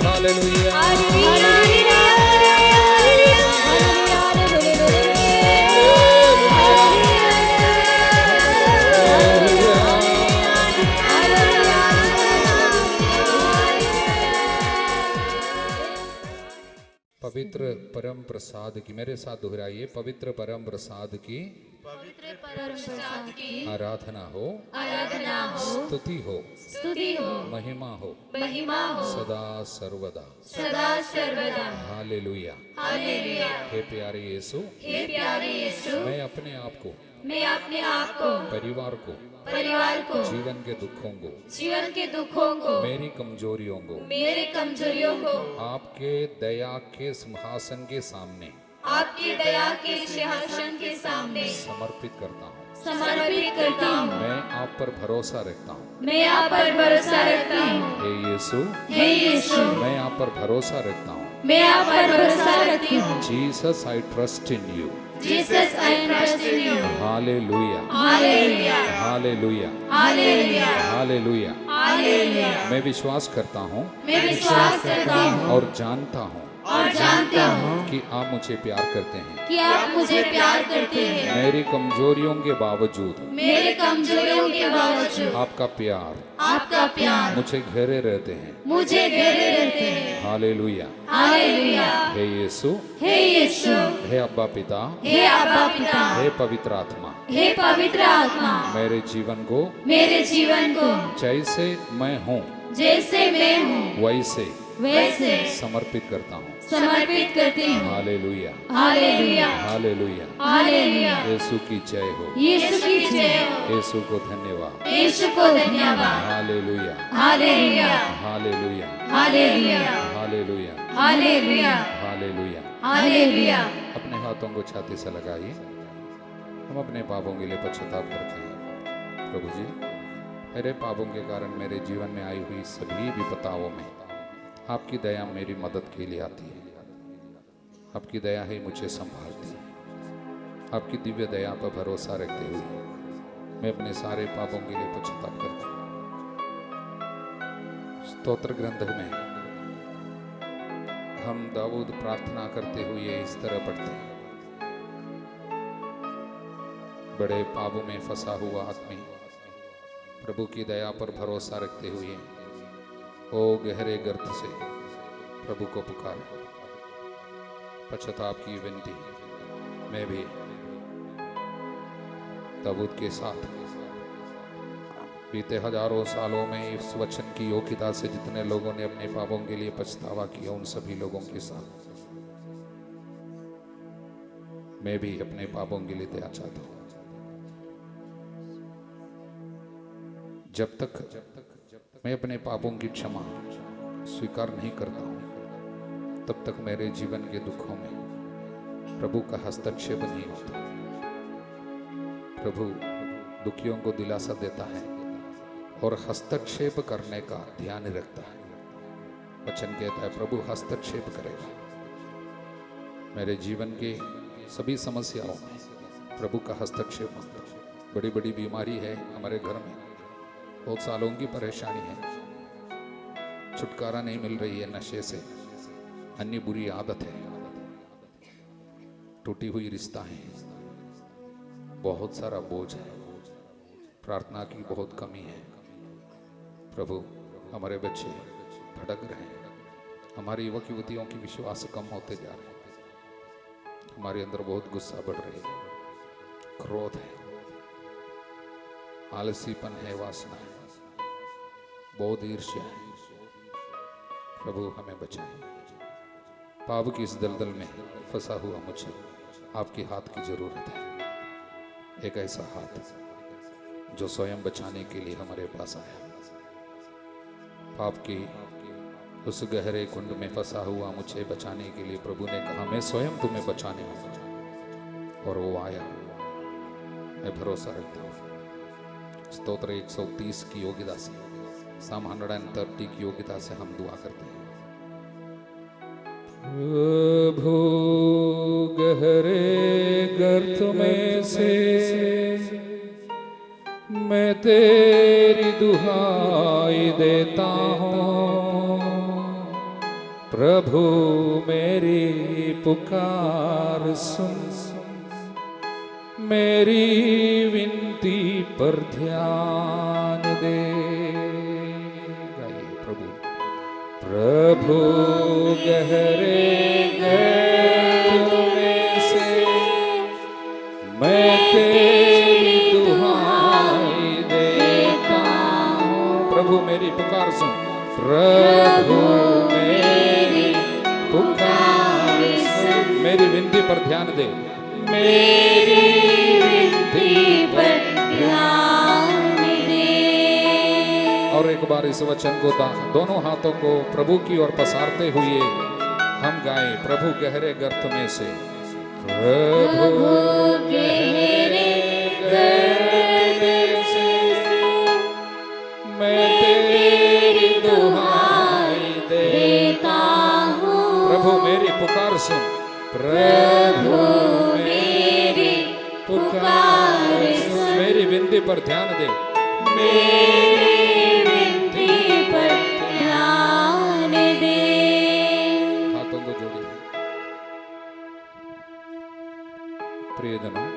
Hallelujah पवित्र परम प्रसाद की, मेरे साथ दोहराइए, पवित्र परम प्रसाद की आराधना हो, स्तुति हो, महिमा हो, सदा सर्वदा। हालेलुया। हे प्यारे यीशु, मैं अपने आप को, परिवार को, जीवन के दुखों को, मेरी कमजोरियों को आपके दया के सिंहासन के सामने समर्पित करता हूँ। मैं आप पर भरोसा रखता हूँ। हे यीशु, मैं आप पर भरोसा रखता हूँ। Jesus, I trust in you. Hallelujah, hallelujah, hallelujah. मैं विश्वास करता हूँ और जानता हूँ कि आप मुझे प्यार करते हैं। मेरी कमजोरियों के बावजूद आपका प्यार मुझे घेरे रहते हैं। हालेलुया। हे यीशु, हे अब्बा पिता, हे पवित्र आत्मा, मेरे जीवन को जैसे मैं हूँ वैसे समर्पित करता हूँ। Hallelujah, hallelujah. यीशु की जय हो। यीशु को धन्यवाद। Hallelujah, hallelujah. अपने हाथों को छाती से लगाइए। हम अपने पापों के लिए पश्चाताप करते हैं। प्रभु जी, मेरे पापों के कारण मेरे जीवन में आई हुई सभी विपदाओं में आपकी दया मेरी मदद के लिए आती है। आपकी दया ही मुझे संभालती है। आपकी दिव्य दया पर भरोसा रखते हुए मैं अपने सारे पापों के लिए पश्चाताप करता हूँ। स्तोत्र ग्रंथ में हम दाऊद प्रार्थना करते हुए इस तरह पढ़ते हैं, बड़े पापों में फंसा हुआ आदमी प्रभु की दया पर भरोसा रखते हुए ओ गहरे गर्त से प्रभु को पुकारे। पश्चाताप की विनती मैं भी दाऊद के साथ बीते हजारों सालों में इस वचन की योग्यता से जितने लोगों ने अपने पापों के लिए पछतावा किया, उन सभी लोगों के साथ मैं भी अपने पापों के लिए दया चाहता हूं। जब तक मैं अपने पापों की क्षमा स्वीकार नहीं करता हूं, तब तक मेरे जीवन के दुखों में प्रभु का हस्तक्षेप नहीं होता। प्रभु दुखियों को दिलासा देता है और हस्तक्षेप करने का ध्यान रखता है। वचन कहता है प्रभु हस्तक्षेप करेगा। मेरे जीवन के सभी समस्याओं में प्रभु का हस्तक्षेप होता है। बड़ी बड़ी बीमारी है हमारे घर में, बहुत सालों की परेशानी है, छुटकारा नहीं मिल रही है नशे से, अन्य बुरी आदत है, टूटी हुई रिश्ता है, बहुत सारा बोझ है, प्रार्थना की बहुत कमी है। प्रभु हमारे बच्चे भटक रहे हैं, हमारी युवक युवतियों की विश्वास कम होते जा रहे हैं, हमारे अंदर बहुत गुस्सा बढ़ रही है, क्रोध है, आलसीपन है, वासना है, बहुत ईर्ष्या है। प्रभु हमें बचाए। पाप की इस दलदल में फंसा हुआ मुझे आपके हाथ की जरूरत है। एक ऐसा हाथ जो स्वयं बचाने के लिए हमारे पास आया। पाप की उस गहरे कुंड में फंसा हुआ मुझे बचाने के लिए प्रभु ने कहा मैं स्वयं तुम्हें बचाने आऊंगा, और वो आया। मैं भरोसा रखता हूँ। स्तोत्र 130 की योग्यता से, साम 130 की योग्यता से हम दुआ करते हैं। प्रभु गहरे गर्त में से मैं तेरी दुहाई देता हूँ। प्रभु मेरी पुकार सुन, मेरी विनती पर ध्यान दे। गाइए प्रभु प्रभु गहरे गर्त में से मैं तेरी दुहाई देता हूँ। प्रभु मेरी पुकार सुन, प्रभु मेरी पुकार सुन, मेरी विनती पर ध्यान दे, मेरी विनती पर ध्यान दे। और एक बार इस वचन को दोनों हाथों को प्रभु की ओर पसारते हुए हम गाएं, प्रभु गहरे गर्त में से, प्रभु गहरे गर्त में से मैं तेरी दुहाई देता हूँ। प्रभु मेरी पुकार सुन, प्रभु मेरी पुकार सुन, मेरी विनती पर ध्यान दे, मेरी विनती पर ध्यान दे। हाथों को जोड़िए। प्रियजनों,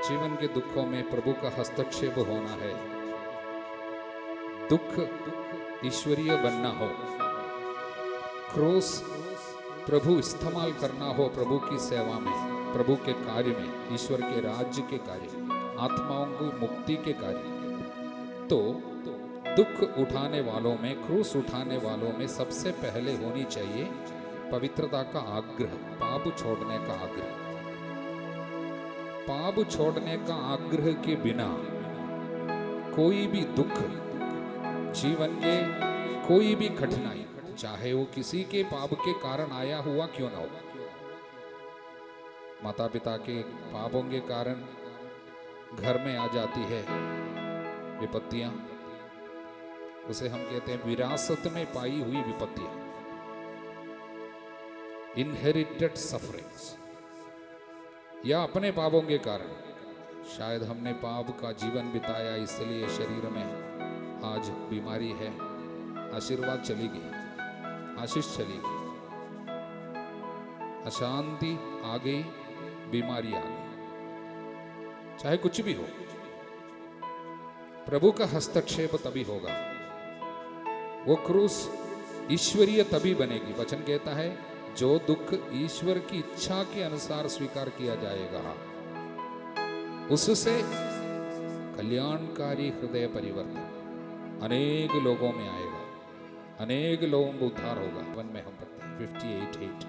जीवन के दुखों में प्रभु का हस्तक्षेप होना है। दुख ईश्वरीय बनना हो, क्रूस प्रभु इस्तेमाल करना हो प्रभु की सेवा में, प्रभु के कार्य में, ईश्वर के राज्य के कार्य में, आत्माओं की मुक्ति के कार्य में, तो दुख उठाने वालों में, क्रूस उठाने वालों में सबसे पहले होनी चाहिए पवित्रता का आग्रह, पाप छोड़ने का आग्रह। पाप छोड़ने का आग्रह के बिना कोई भी दुख, जीवन के कोई भी कठिनाई, चाहे वो किसी के पाप के कारण आया हुआ क्यों ना हो, माता पिता के पापों के कारण घर में आ जाती है विपत्तियां, उसे हम कहते हैं विरासत में पाई हुई विपत्तियां, इनहेरिटेड सफरिंग्स, या अपने पापों के कारण, शायद हमने पाप का जीवन बिताया इसलिए शरीर में आज बीमारी है, आशीर्वाद चली गई, आशीष चली गई, अशांति आ गई, बीमारी आ गई, चाहे कुछ भी हो, प्रभु का हस्तक्षेप तभी होगा, वो क्रूस ईश्वरीय तभी बनेगी। वचन कहता है जो दुख ईश्वर की इच्छा के अनुसार स्वीकार किया जाएगा, उससे कल्याणकारी हृदय परिवर्तन अनेक लोगों में आएगा, अनेक लोगों को उद्धार होगा। वन में हम पढ़ते हैं 58:8,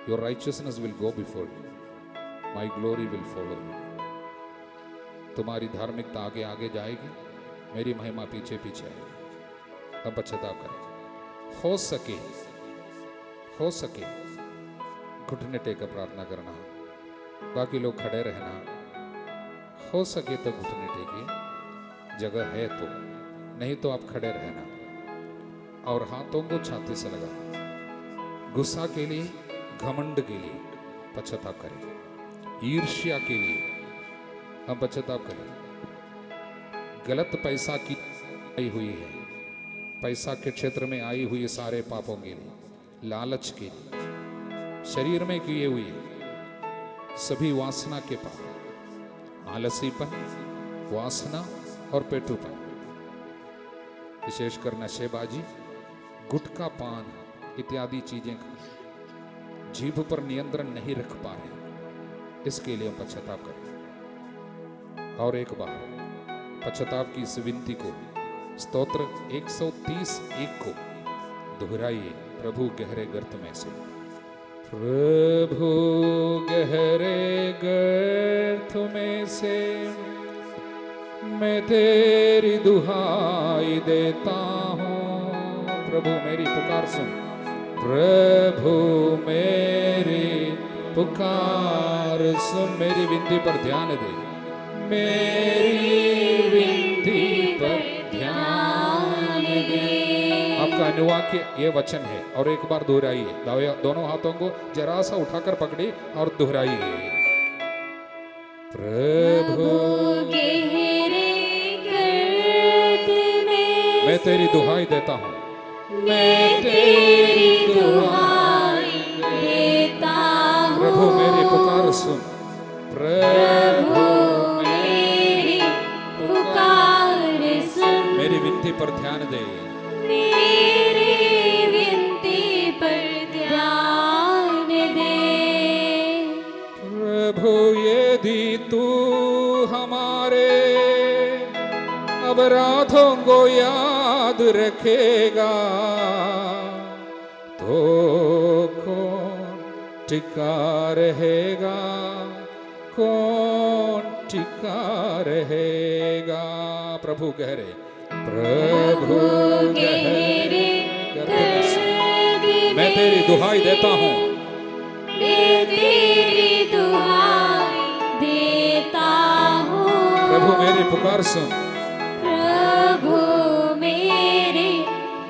your righteousness will go before you, my glory will follow you. तुम्हारी धार्मिकता आगे आगे जाएगी, मेरी महिमा पीछे पीछे आएगी। हम पश्चाताप करें। हो सके घुटने टेकर प्रार्थना करना, बाकी लोग खड़े रहना, हो सके तो घुटने टेके, जगह है तो, नहीं तो आप खड़े रहना और हाथों को छाती से लगा। गुस्सा के लिए, घमंड के लिए पश्चाताप करें, ईर्ष्या के लिए हम पश्चाताप करें, गलत पैसा की आई हुई है, पैसा के क्षेत्र में आई हुई सारे पापों के लिए, लालच के लिए, शरीर में किए हुए सभी वासना के पाप, आलसीपन, वासना और पेटूपन, विशेषकर नशेबाजी, गुटखा पान इत्यादि चीजें जीभ पर नियंत्रण नहीं रख पा रहे, इसके लिए हम पश्चाताप करें। और एक बार पश्चाताप की इस विनती को, स्तोत्र 130:1 को दोहराइए, प्रभु गहरे गर्त में से, प्रभु गहरे गर्त में से मैं तेरी दुहाई देता हूँ। प्रभु मेरी पुकार सुन, प्रभु मेरी पुकार सुन, मेरी विनती पर ध्यान दे, मेरी विनती पर ध्यान दे। आपका अनुवाक्य ये वचन है और एक बार दोहराइए, दोनों हाथों को जरा सा उठाकर पकड़िए और दोहराइए, प्रभु मैं तेरी दुहाई देता हूँ, मैं तेरी दुहाई देता हूँ। प्रभु मेरी पुकार सुन, प्रभु मेरी पुकार सुन, मेरी विनती पर ध्यान दे, मेरी विनती पर ध्यान दे। प्रभु यदि तू हमारे अपराधों को याद रखेगा तो कौन टिका रहेगा, कौन टिका रहेगा। प्रभु कह रहे, प्रभु गहरे गर्त में मैं तेरी दुहाई देता हूँ, मैं तेरी दुहाई देता हूँ। प्रभु मेरी पुकार सुन, प्रभु मेरी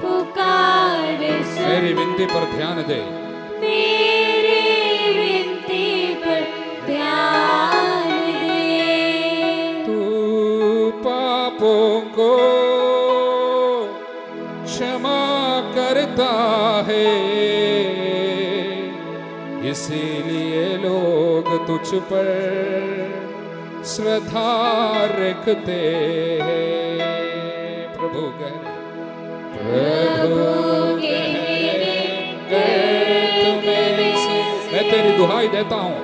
पुकार सुन। मेरी विनती पर ध्यान दे, मेरी विनती पर ध्यान दे। तू पापों को क्षमा करता है, इसीलिए लोग तुझ पर श्रद्धा रखते हैं। प्रभु गहरे, प्रभु गहरे गर्त में से मैं तेरी दुहाई देता हूँ,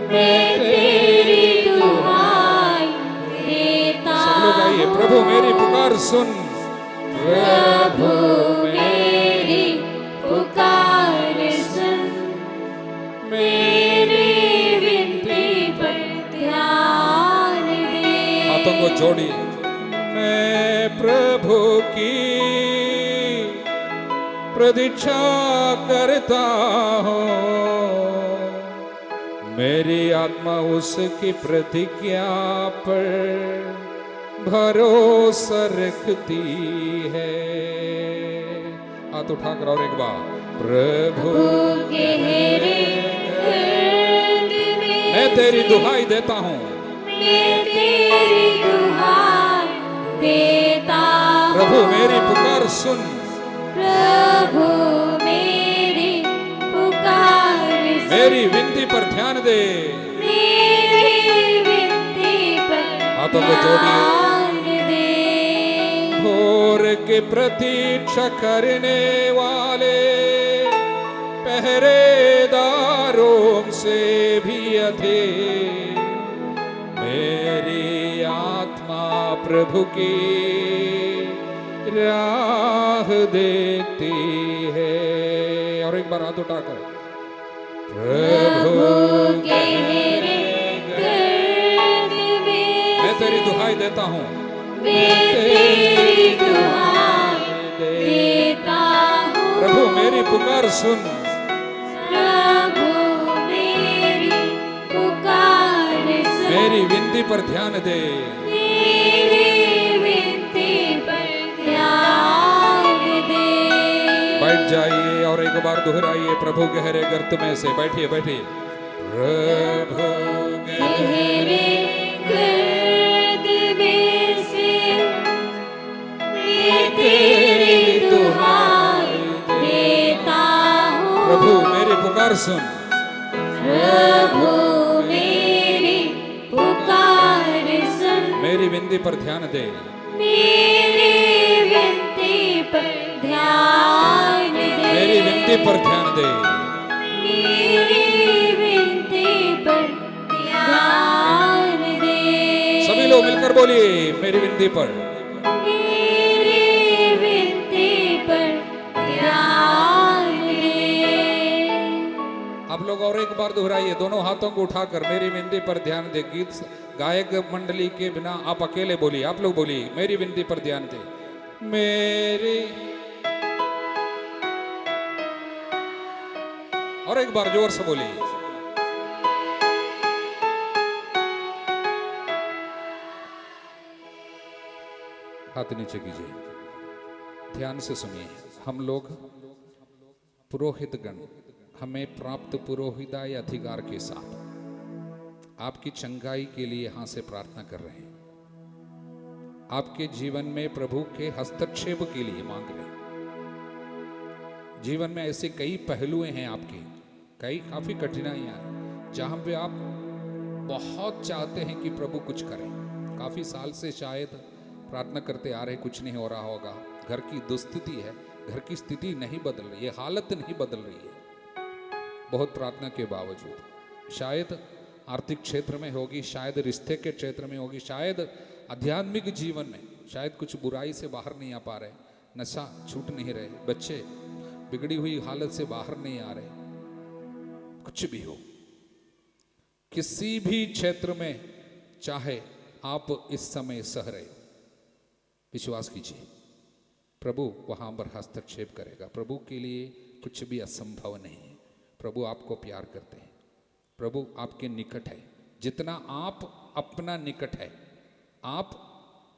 मैं तेरी दुहाई देता सब लोग आइए। प्रभु मेरी पुकार सुन, प्रभु मेरी पुकार सुन। मेरी विनती पर ध्यान दे। हाथों को जोड़िए। मैं प्रभु की प्रतीक्षा करता हूँ, मेरी आत्मा उसकी प्रतिज्ञा पर भरोसा रखती है। हाथ उठाकर और एक बार, प्रभु गहरे गर्त में मैं तेरी दुहाई देता हूँ, मैं तेरी दुहाई देता हूँ। प्रभु मेरी पुकार सुन, प्रभु मेरी पुकार सुन। मेरी विनती पर ध्यान दे। मेरी विनती पर हाथों को जोड़िए। ध्यान दे। भोर के प्रतीक्षा करने वाले पहरेदारों से भी अधिक मेरी आत्मा प्रभु की राह देखती है। और एक बार हाथ उठाकर, प्रभु गहरे गर्त में मैं तेरी दुहाई देता हूँ, मैं तेरी दुहाई देता हूँ। प्रभु मेरी पुकार सुन, प्रभु मेरी पुकार सुन। मेरी विनती पर ध्यान दे। मेरी विनती पर ध्यान दे। बैठ जाइए और एक बार दोहराइए। प्रभु गहरे गर्त में से बैठिए, बैठिए। प्रभु गहरे गर्त में से मैं तेरी दुहाई देता हूँ। प्रभु मेरी पुकार सुन, प्रभु मेरी पुकार सुन। मेरी विनती पर ध्यान दे। मेरी विनती पर ध्यान दे। मेरी विनती पर ध्यान दे। मेरी विनती पर ध्यान दे। सभी लोग मिलकर बोलिए, मेरी विनती पर। मेरी विनती पर ध्यान दे। आप लोग और एक बार दोहराइए, दोनों हाथों को उठाकर, मेरी विनती पर ध्यान दे। गीत गायक मंडली के बिना आप अकेले बोलिए, आप लोग बोलिए, मेरी विनती पर ध्यान दे। मेरी, और एक बार जोर से बोलिए। हाथ नीचे कीजिए, ध्यान से सुनिए। हम लोग पुरोहितगण, हमें प्राप्त पुरोहिताय अधिकार के साथ आपकी चंगाई के लिए यहां से प्रार्थना कर रहे हैं। आपके जीवन में प्रभु के हस्तक्षेप के लिए मांग रहे हैं। जीवन में ऐसे कई पहलुएं हैं आपके, कई काफी कठिनाइयां हैं जहां पे आप बहुत चाहते हैं कि प्रभु कुछ करें। काफी साल से शायद प्रार्थना करते आ रहे, कुछ नहीं हो रहा होगा। घर की दुस्थिति है, घर की स्थिति नहीं बदल रही है, हालत नहीं बदल रही है, बहुत प्रार्थना के बावजूद, शायद आर्थिक क्षेत्र में होगी, शायद रिश्ते के क्षेत्र में होगी, शायद आध्यात्मिक जीवन में, शायद कुछ बुराई से बाहर नहीं आ पा रहे, नशा छूट नहीं रहे, बच्चे बिगड़ी हुई हालत से बाहर नहीं आ रहे, कुछ भी हो, किसी भी क्षेत्र में चाहे आप इस समय सह रहे हो, विश्वास कीजिए प्रभु वहां पर हस्तक्षेप करेगा। प्रभु के लिए कुछ भी असंभव नहीं है। प्रभु आपको प्यार करते हैं, प्रभु आपके निकट है, जितना आप अपना निकट है, आप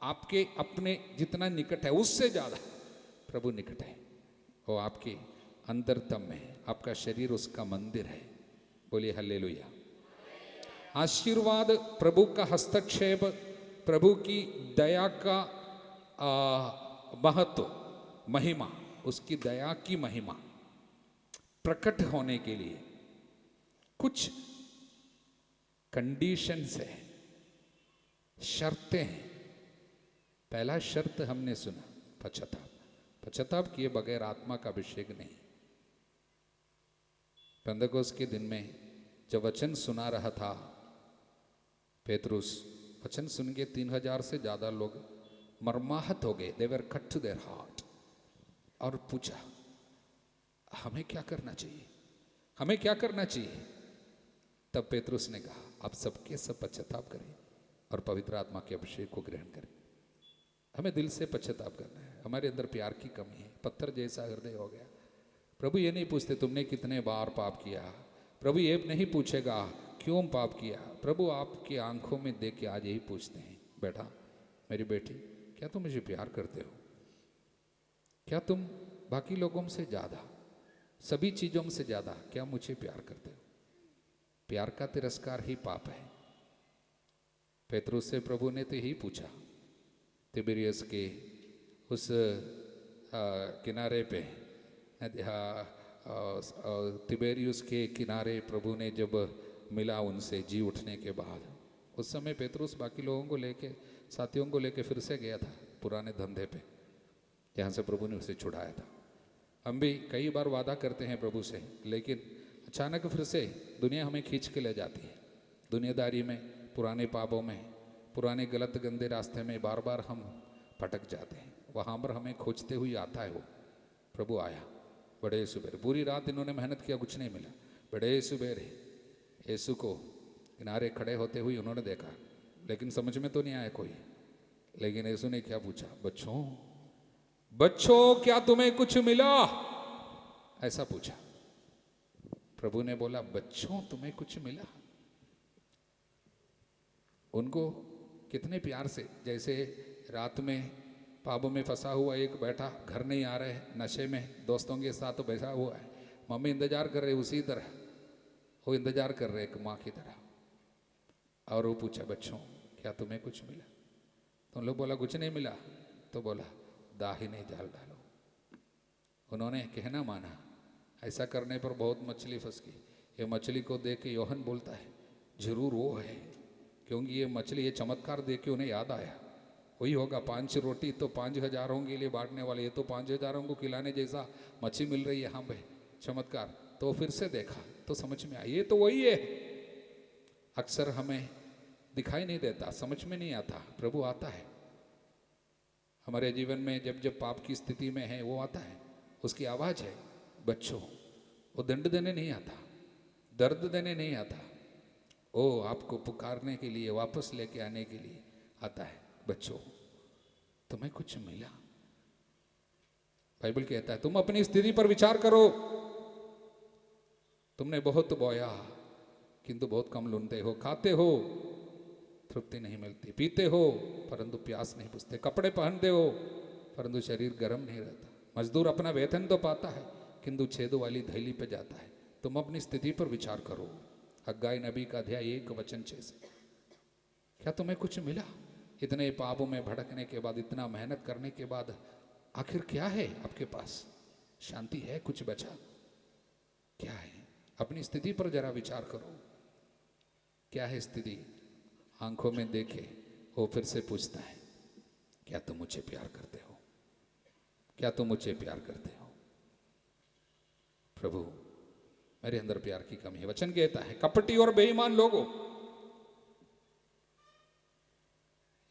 आपके अपने जितना निकट है उससे ज्यादा प्रभु निकट है। वो आपके अंतरतम में है, आपका शरीर उसका मंदिर है। बोलिए हल्लेलुया। आशीर्वाद, प्रभु का हस्तक्षेप, प्रभु की दया का महत्व, महिमा, उसकी दया की महिमा प्रकट होने के लिए कुछ कंडीशंस है, शर्तें हैं। पहला शर्त हमने सुना, पश्चाताप। पश्चाताप किए बगैर आत्मा का अभिषेक नहीं। पेंतकोस्त के दिन में जब वचन सुना रहा था पेतरुस, वचन सुन के 3000 से ज्यादा लोग मर्माहत हो गए, दे वर कट टू देयर हार्ट, और पूछा हमें क्या करना चाहिए, हमें क्या करना चाहिए। तब पेतरुस ने कहा आप सबके सब पश्चाताप करें और पवित्र आत्मा के अभिषेक को ग्रहण करें। हमें दिल से पश्चाताप करना है, हमारे अंदर प्यार की कमी है, पत्थर जैसा हृदय हो गया। प्रभु ये नहीं पूछते तुमने कितने बार पाप किया, प्रभु ये नहीं पूछेगा क्यों पाप किया। प्रभु आपकी आंखों में देख के आज यही पूछते हैं, बेटा मेरी बेटी, क्या तुम मुझे प्यार करते हो? क्या तुम बाकी लोगों से ज्यादा, सभी चीजों से ज्यादा क्या मुझे प्यार करते हो? प्यार का तिरस्कार ही पाप है। पेतरुस से प्रभु ने तो यही पूछा, तिबिरियस के उस किनारे पे, तिबेरियस के किनारे प्रभु ने जब मिला उनसे जी उठने के बाद, उस समय पेतरुस बाकी लोगों को लेके, साथियों को लेके फिर से गया था पुराने धंधे पे, जहाँ से प्रभु ने उसे छुड़ाया था। हम भी कई बार वादा करते हैं प्रभु से, लेकिन अचानक फिर से दुनिया हमें खींच के ले जाती है। दुनियादारी में, पुराने पापों में, पुराने गलत गंदे रास्ते में बार बार हम भटक जाते हैं। वहाँ पर हमें खोजते हुए आता है वो। प्रभु आया बड़े सुबेरे, पूरी रात इन्होंने मेहनत किया, कुछ नहीं मिला। बड़े सुबेरे यीशु को किनारे खड़े होते हुए उन्होंने देखा, लेकिन समझ में तो नहीं आया कोई। लेकिन यीशु ने क्या पूछा? बच्चों, बच्चों क्या तुम्हें कुछ मिला? ऐसा पूछा। प्रभु ने बोला बच्चों तुम्हें कुछ मिला? उनको कितने प्यार से, जैसे रात में पापों में फंसा हुआ एक बैठा, घर नहीं आ रहे, नशे में दोस्तों के साथ बैठा हुआ है, मम्मी इंतजार कर रहे, उसी तरह वो इंतजार कर रहे एक माँ की तरह। और वो पूछा बच्चों क्या तुम्हें कुछ मिला? तो उन लोग बोला कुछ नहीं मिला। तो बोला दाहिने जाल डालो। उन्होंने कहना माना। ऐसा करने पर बहुत मछली फंस गई। ये मछली को देख के योहन बोलता है जरूर वो है, क्योंकि ये मछली, ये चमत्कार देख के उन्हें याद आया, वही होगा। 5 रोटी तो 5000 के लिए बांटने वाले, ये तो 5000 को खिलाने जैसा मछली मिल रही है यहाँ पे, चमत्कार। तो फिर से देखा तो समझ में आया ये तो वही है। अक्सर हमें दिखाई नहीं देता, समझ में नहीं आता, प्रभु आता है हमारे जीवन में। जब जब पाप की स्थिति में है वो आता है, उसकी आवाज है बच्चों। वो दंड देने नहीं आता, दर्द देने नहीं आता, वो आपको पुकारने के लिए, वापस लेके आने के लिए आता है। बच्चों तुम्हें कुछ मिला? बाइबल कहता है तुम अपनी स्थिति पर विचार करो। तुमने बहुत बोया किंतु बहुत कम लूटते हो, खाते हो तृप्ति नहीं मिलती, पीते हो परंतु प्यास नहीं बुझते, कपड़े पहनते हो परंतु शरीर गर्म नहीं रहता, मजदूर अपना वेतन तो पाता है किंतु छेदों वाली थैली पे जाता है। तुम अपनी स्थिति पर विचार करो। हग्गाई नबी का अध्याय 1:6 से। क्या तुम्हें कुछ मिला? इतने पापों में भड़कने के बाद, इतना मेहनत करने के बाद आखिर क्या है आपके पास? शांति है? कुछ बचा? क्या है? अपनी स्थिति पर जरा विचार करो। क्या है स्थिति? आंखों में देखे वो फिर से पूछता है क्या तुम मुझे प्यार करते हो? क्या तुम मुझे प्यार करते हो? प्रभु, मेरे अंदर प्यार की कमी है। वचन कहता है, कपटी और बेईमान लोगों,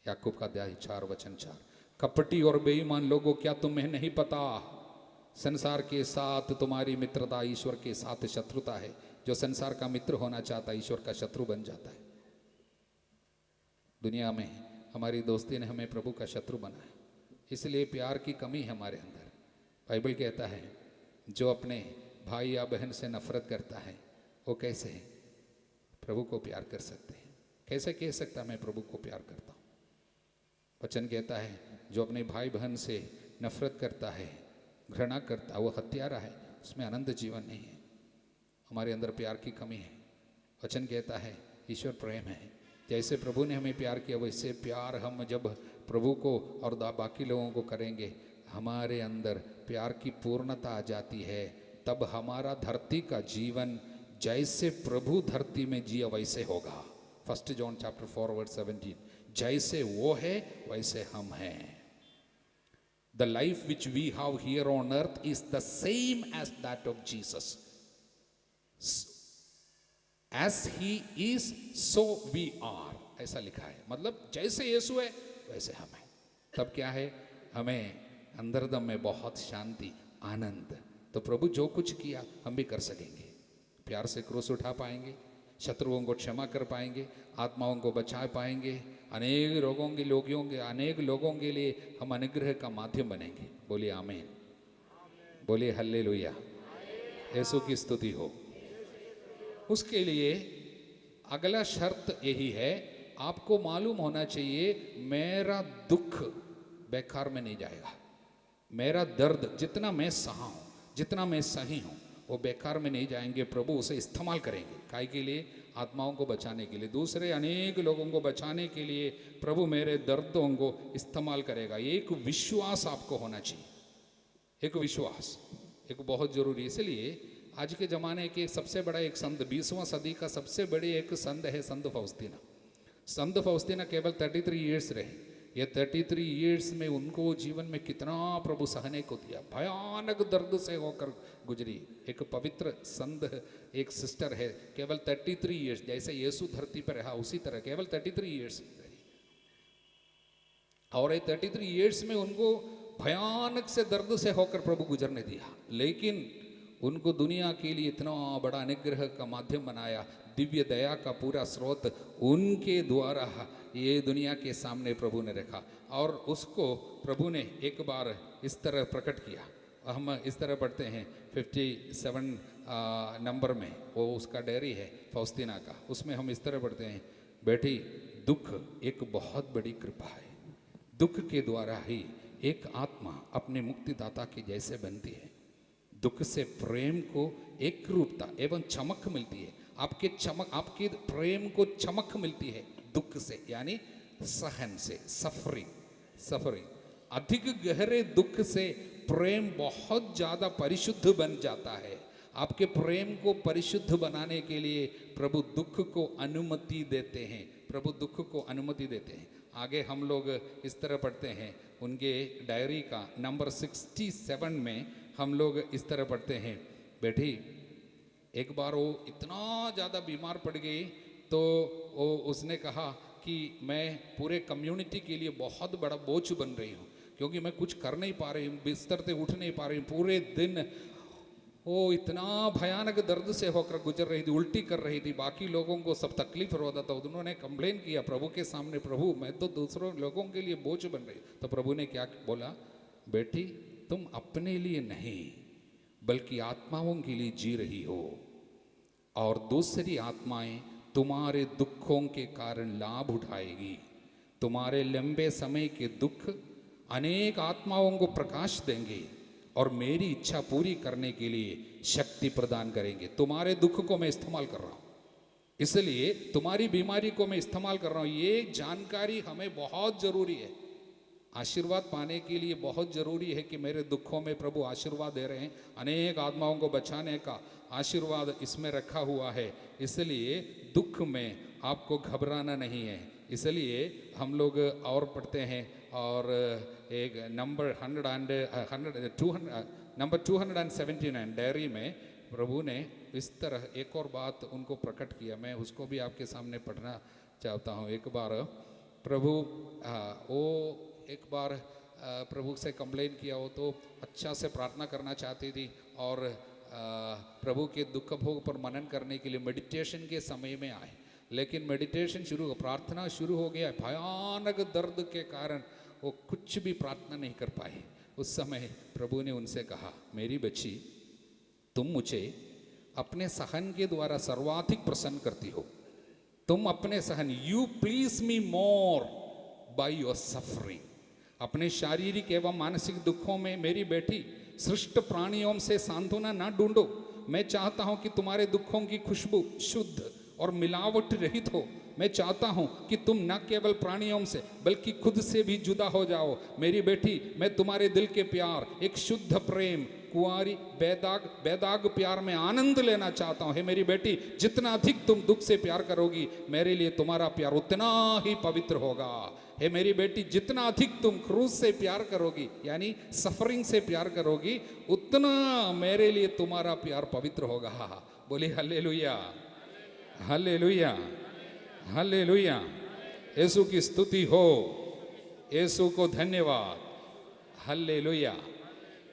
याकूब का अध्याय 4 वचन 4, कपटी और बेईमान लोगों, क्या तुम्हें नहीं पता संसार के साथ तुम्हारी मित्रता ईश्वर के साथ शत्रुता है। जो संसार का मित्र होना चाहता है ईश्वर का शत्रु बन जाता है। दुनिया में हमारी दोस्ती ने हमें प्रभु का शत्रु बनाया, इसलिए प्यार की कमी है हमारे अंदर। बाइबल कहता है, जो अपने भाई या बहन से नफरत करता है वो कैसे प्रभु को प्यार कर सकते हैं? कैसे कह सकता मैं प्रभु को प्यार करता हूँ? वचन कहता है, जो अपने भाई बहन से नफरत करता है, घृणा करता है, वो हत्यारा है, उसमें आनंद जीवन नहीं है। हमारे अंदर प्यार की कमी है। वचन कहता है, ईश्वर प्रेम है। जैसे प्रभु ने हमें प्यार किया वैसे प्यार हम जब प्रभु को और बाकी लोगों को करेंगे, हमारे अंदर प्यार की पूर्णता आ जाती है। तब हमारा धरती का जीवन जैसे प्रभु धरती में जिया वैसे होगा। 1 जॉन चैप्टर 4 वर्स 17, जैसे वो है वैसे हम हैं। The life which we have here on earth is the same as that of Jesus. As he is, so we are. ऐसा लिखा है, मतलब जैसे यीशु है वैसे हम हैं। तब क्या है, हमें अंदरदम में बहुत शांति, आनंद। तो प्रभु जो कुछ किया हम भी कर सकेंगे। प्यार से क्रूस उठा पाएंगे, शत्रुओं को क्षमा कर पाएंगे, आत्माओं को बचा पाएंगे, अनेक लोगों के लिए हम अनुग्रह का माध्यम बनेंगे। बोलिए आमीन, बोलिए हल्लेलुया, यीशु की स्तुति हो। उसके लिए अगला शर्त यही है, आपको मालूम होना चाहिए मेरा दुख बेकार में नहीं जाएगा। मेरा दर्द जितना मैं सहा हूँ, जितना मैं सही हूँ, वो बेकार में नहीं जाएंगे। प्रभु उसे इस्तेमाल करेंगे, काय के लिए? आत्माओं को बचाने के लिए, दूसरे अनेक लोगों को बचाने के लिए प्रभु मेरे दर्दों को इस्तेमाल करेगा। एक विश्वास आपको होना चाहिए, एक विश्वास, एक बहुत जरूरी। इसलिए आज के ज़माने के सबसे बड़ा एक संत, 20वां सदी का सबसे बड़ी एक संत है संत फौस्तीना। संत फौस्तीना केवल 33 ईयर्स रहे। ये 33 ईयर्स में उनको जीवन में कितना प्रभु सहने को दिया, भयानक दर्द से होकर गुजरी। एक पवित्र संत, एक सिस्टर है, केवल 33 ईयर्स, जैसे यीशु धरती पर रहा उसी तरह केवल 33 ईयर्स रही। और ये 33 ईयर्स में उनको भयानक से दर्द से होकर प्रभु गुजरने दिया, लेकिन उनको दुनिया के लिए इतना बड़ा अनुग्रह का माध्यम बनाया। दिव्य दया का पूरा स्रोत उनके द्वारा ये दुनिया के सामने प्रभु ने रखा। और उसको प्रभु ने एक बार इस तरह प्रकट किया। हम इस तरह पढ़ते हैं 57 नंबर में, वो उसका डायरी है फौस्तीना का, उसमें हम इस तरह पढ़ते हैं, बेटी दुख एक बहुत बड़ी कृपा है। दुख के द्वारा ही एक आत्मा अपने मुक्तिदाता के जैसे बनती है। दुख से प्रेम को एक रूपता एवं चमक मिलती है। आपके प्रेम को चमक मिलती है दुख से, यानी सहन से, सफरिंग। अधिक गहरे दुख से प्रेम बहुत ज्यादा परिशुद्ध बन जाता है। आपके प्रेम को परिशुद्ध बनाने के लिए प्रभु दुख को अनुमति देते हैं। प्रभु दुख को अनुमति देते हैं। आगे हम लोग इस तरह पढ़ते हैं, उनके डायरी का नंबर 67 में हम लोग इस तरह पढ़ते हैं, बेटी एक बार वो इतना ज़्यादा बीमार पड़ गई तो उसने कहा कि मैं पूरे कम्युनिटी के लिए बहुत बड़ा बोझ बन रही हूँ, क्योंकि मैं कुछ कर नहीं पा रही हूँ, बिस्तर से उठ नहीं पा रही हूँ। पूरे दिन वो इतना भयानक दर्द से होकर गुजर रही थी, उल्टी कर रही थी, बाकी लोगों को सब तकलीफ हो रहा था। उन्होंने कंप्लेन किया प्रभु के सामने, प्रभु मैं तो दूसरों लोगों के लिए बोझ बन रही। तो प्रभु ने क्या बोला, बेटी तुम अपने लिए नहीं बल्कि आत्माओं के लिए जी रही हो, और दूसरी आत्माएं तुम्हारे दुखों के कारण लाभ उठाएगी। तुम्हारे लंबे समय के दुख अनेक आत्माओं को प्रकाश देंगे और मेरी इच्छा पूरी करने के लिए शक्ति प्रदान करेंगे। तुम्हारे दुख को मैं इस्तेमाल कर रहा हूँ, इसलिए तुम्हारी बीमारी को मैं इस्तेमाल कर रहा हूँ। ये जानकारी हमें बहुत जरूरी है। आशीर्वाद पाने के लिए बहुत जरूरी है कि मेरे दुखों में प्रभु आशीर्वाद दे रहे हैं। अनेक आत्माओं को बचाने का आशीर्वाद इसमें रखा हुआ है। इसलिए दुख में आपको घबराना नहीं है। इसलिए हम लोग और पढ़ते हैं और एक नंबर 279 डायरी में प्रभु ने इस तरह एक और बात उनको प्रकट किया, मैं उसको भी आपके सामने पढ़ना चाहता हूँ। एक बार प्रभु वो एक बार प्रभु से कंप्लेन किया, वो तो अच्छा से प्रार्थना करना चाहती थी और प्रभु के दुख भोग पर मनन करने के लिए मेडिटेशन के समय में आए, लेकिन मेडिटेशन प्रार्थना शुरू हो गया, भयानक दर्द के कारण वो कुछ भी प्रार्थना नहीं कर पाए। उस समय प्रभु ने उनसे कहा, मेरी बच्ची, तुम मुझे अपने सहन के द्वारा सर्वाधिक प्रसन्न करती हो। तुम अपने सहन, you please me more by your suffering. अपने शारीरिक एवं मानसिक दुखों में मेरी बेटी सृष्ट प्राणियों से सांत्वना ना ढूंढो। मैं चाहता हूं कि तुम्हारे दुखों की खुशबू शुद्ध और मिलावट रहित हो। मैं चाहता हूं कि तुम न केवल प्राणियों से बल्कि खुद से भी जुदा हो जाओ। मेरी बेटी, मैं तुम्हारे दिल के प्यार, एक शुद्ध प्रेम, कुंवारी बेदाग प्यार में आनंद लेना चाहता हूं। हे मेरी बेटी, जितना अधिक तुम दुख से प्यार करोगी, मेरे लिए तुम्हारा प्यार उतना ही पवित्र होगा। हे मेरी बेटी, जितना अधिक तुम क्रूस से प्यार करोगी, यानी सफरिंग से प्यार करोगी, उतना मेरे लिए तुम्हारा प्यार पवित्र होगा। बोली हालेलुया, हालेलुया, हालेलुया। यीशु की स्तुति हो, यीशु को धन्यवाद, हालेलुया।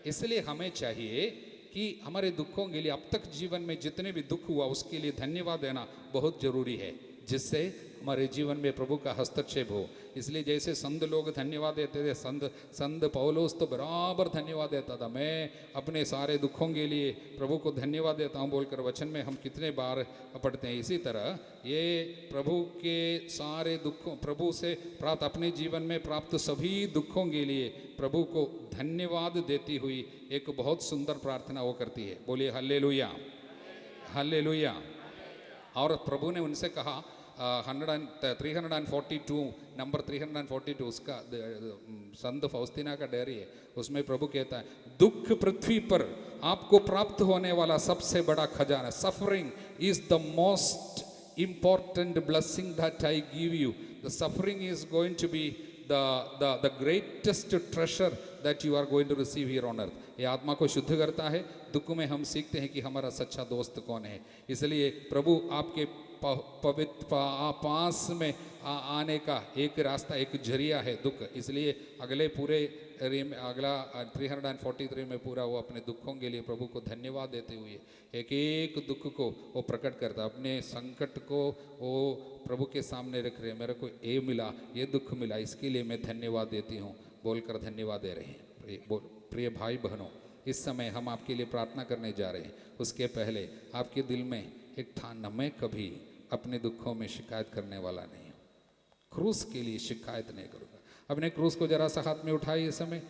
इसलिए हमें चाहिए कि हमारे दुखों के लिए, अब तक जीवन में जितने भी दुख हुआ उसके लिए धन्यवाद देना बहुत जरूरी है, जिससे हमारे जीवन में प्रभु का हस्तक्षेप हो। इसलिए जैसे संत लोग धन्यवाद देते थे, संत पौलुस तो बराबर धन्यवाद देता था, मैं अपने सारे दुखों के लिए प्रभु को धन्यवाद देता हूँ बोलकर वचन में हम कितने बार पढ़ते हैं। इसी तरह ये प्रभु के सारे दुखों, प्रभु से प्राप्त, अपने जीवन में प्राप्त सभी दुखों के लिए प्रभु को धन्यवाद देती हुई एक बहुत सुंदर प्रार्थना वो करती है। बोलिए हालेलुया, हालेलुया। और प्रभु ने उनसे कहा 342 नंबर 342 उसका संत फौस्तीना का डायरी है, उसमें प्रभु कहता है, दुख पृथ्वी पर आपको प्राप्त होने वाला सबसे बड़ा खजाना, suffering is the most important blessing that I give you. The suffering is going to be the greatest treasure that you are going to receive here on earth. ये आत्मा को शुद्ध करता है। दुख में हम सीखते हैं कि हमारा सच्चा दोस्त कौन है। इसलिए प्रभु आपके पवित्र पास में आने का एक रास्ता, एक जरिया है दुख। इसलिए अगले पूरे अगला 343 में पूरा वो अपने दुखों के लिए प्रभु को धन्यवाद देते हुए एक एक दुख को वो प्रकट करता, अपने संकट को वो प्रभु के सामने रख रहे, मेरे को ये मिला, ये दुख मिला, इसके लिए मैं धन्यवाद देती हूँ बोलकर धन्यवाद दे रहे हैं। प्रिय भाई बहनों, इस समय हम आपके लिए प्रार्थना करने जा रहे हैं। उसके पहले आपके दिल में एक ठान, मैं कभी अपने दुखों में शिकायत करने वाला नहीं हूँ, क्रूस के लिए शिकायत नहीं करूँगा। अपने क्रूस को जरा सा हाथ में उठाइए, इस समय